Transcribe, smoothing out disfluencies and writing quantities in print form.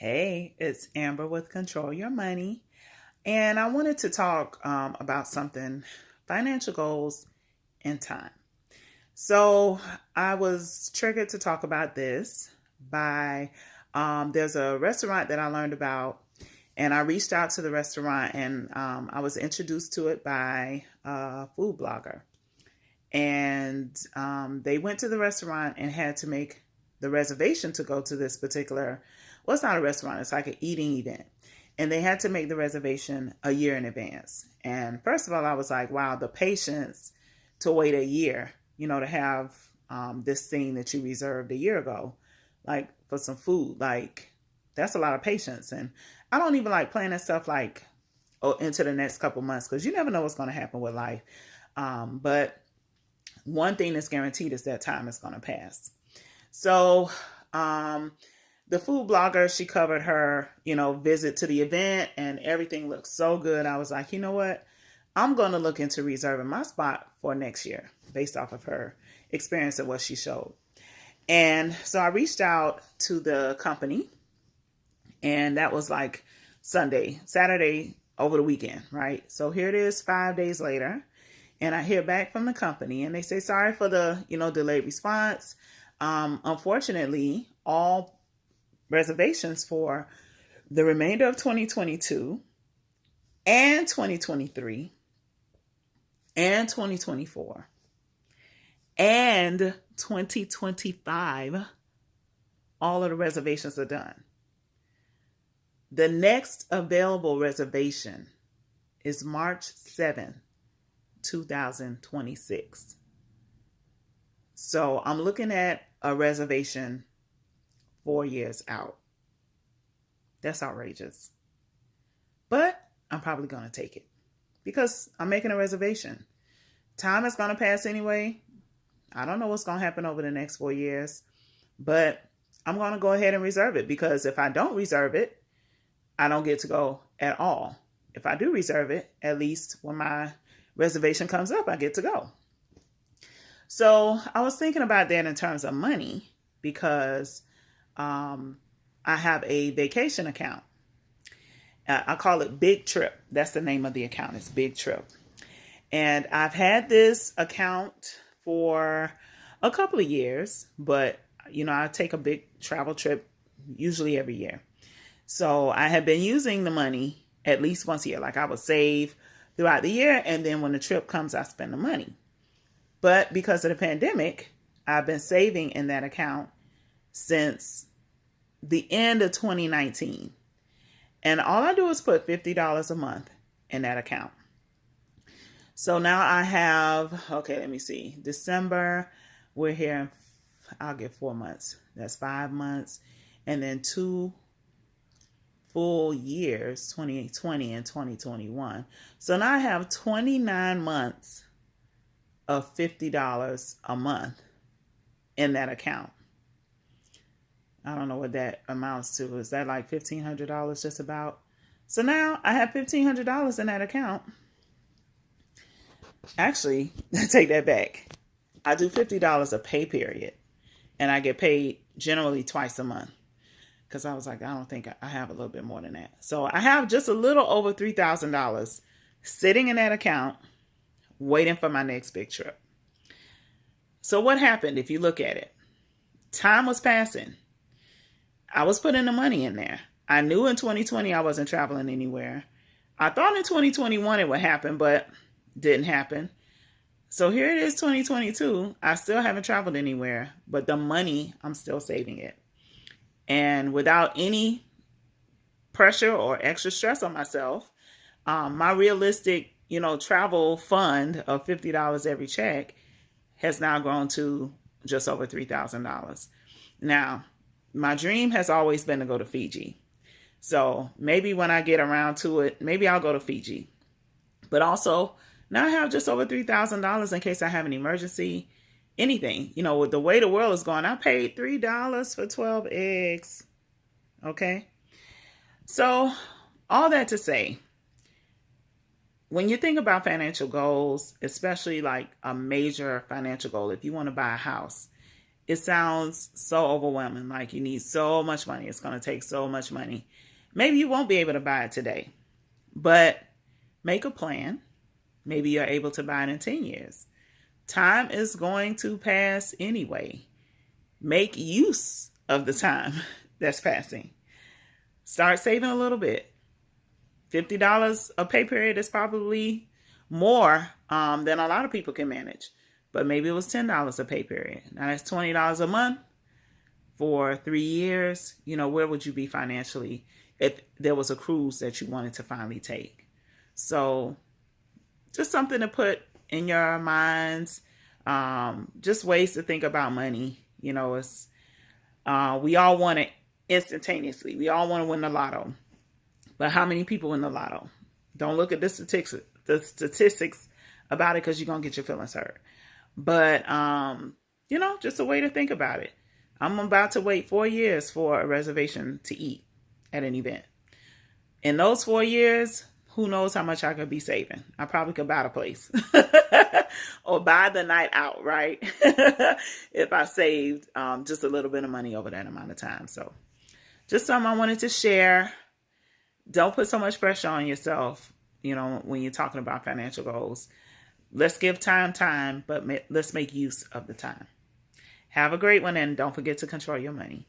Hey, it's Amber with Control Your Money. And I wanted to talk about something financial goals and time. So I was triggered to talk about this by there's a restaurant that I learned about, and I reached out to the restaurant and I was introduced to it by a food blogger. And they went to the restaurant and had to make the reservation to go to this particular, well, it's not a restaurant, it's like an eating event. And they had to make the reservation a year in advance. And first of all, I was like, wow, the patience to wait a year, to have this thing that you reserved a year ago, like for some food, like that's a lot of patience. And I don't even like planning stuff like into the next couple months because you never know what's going to happen with life. But one thing that's guaranteed is that time is going to pass. So the food blogger, she covered her, visit to the event, and everything looked so good. I was like, you know what? I'm going to look into reserving my spot for next year based off of her experience and what she showed. And so I reached out to the company, and that was like Saturday over the weekend, right? So here it is 5 days later. And I hear back from the company and they say, sorry for the, delayed response. Unfortunately, all reservations for the remainder of 2022 and 2023 and 2024 and 2025, all of the reservations are done. The next available reservation is March 7th. 2026. So I'm looking at a reservation 4 years out. That's outrageous. But I'm probably going to take it because I'm making a reservation. Time is going to pass anyway. I don't know what's going to happen over the next 4 years, but I'm going to go ahead and reserve it because if I don't reserve it, I don't get to go at all. If I do reserve it, at least when my reservation comes up, I get to go. So I was thinking about that in terms of money because I have a vacation account. I call it Big Trip. That's the name of the account. It's Big Trip. And I've had this account for a couple of years, but I take a big travel trip usually every year. So I have been using the money at least once a year. Like I would save throughout the year, and then when the trip comes, I spend the money. But because of the pandemic, I've been saving in that account since the end of 2019. And all I do is put $50 a month in that account. So now I have, let me see, December, we're here, I'll get 4 months. That's 5 months. And then 2 full years, 2020 and 2021. So now I have 29 months of $50 a month in that account. I don't know what that amounts to. Is that like $1,500 just about? So now I have $1,500 in that account. Actually, take that back. I do $50 a pay period, and I get paid generally twice a month. Because I was like, I don't think I have a little bit more than that. So I have just a little over $3,000 sitting in that account, waiting for my next big trip. So what happened if you look at it? Time was passing. I was putting the money in there. I knew in 2020 I wasn't traveling anywhere. I thought in 2021 it would happen, but didn't happen. So here it is, 2022. I still haven't traveled anywhere, but the money, I'm still saving it. And without any pressure or extra stress on myself, my realistic, travel fund of $50 every check has now grown to just over $3,000. Now, my dream has always been to go to Fiji. So maybe when I get around to it, maybe I'll go to Fiji. But also, now I have just over $3,000 in case I have an emergency. Anything, with the way the world is going, I paid $3 for 12 eggs. Okay. So all that to say, when you think about financial goals, especially like a major financial goal, if you want to buy a house, it sounds so overwhelming. Like you need so much money. It's going to take so much money. Maybe you won't be able to buy it today, but make a plan. Maybe you're able to buy it in 10 years. Time is going to pass anyway. Make use of the time that's passing. Start saving a little bit. $50 a pay period is probably more than a lot of people can manage. But maybe it was $10 a pay period. Now that's $20 a month for 3 years. You know, where would you be financially if there was a cruise that you wanted to finally take? So just something to put in your minds. Just ways to think about money. You know, it's we all want it instantaneously. We all want to win the lotto. But how many people win the lotto? Don't look at the statistics about it, because you're going to get your feelings hurt. But, you know, just a way to think about it. I'm about to wait 4 years for a reservation to eat at an event. In those 4 years, who knows how much I could be saving? I probably could buy the place or buy the night out, right? If I saved just a little bit of money over that amount of time. So just something I wanted to share. Don't put so much pressure on yourself, you know, when you're talking about financial goals. Let's give time, but let's make use of the time. Have a great one, and don't forget to control your money.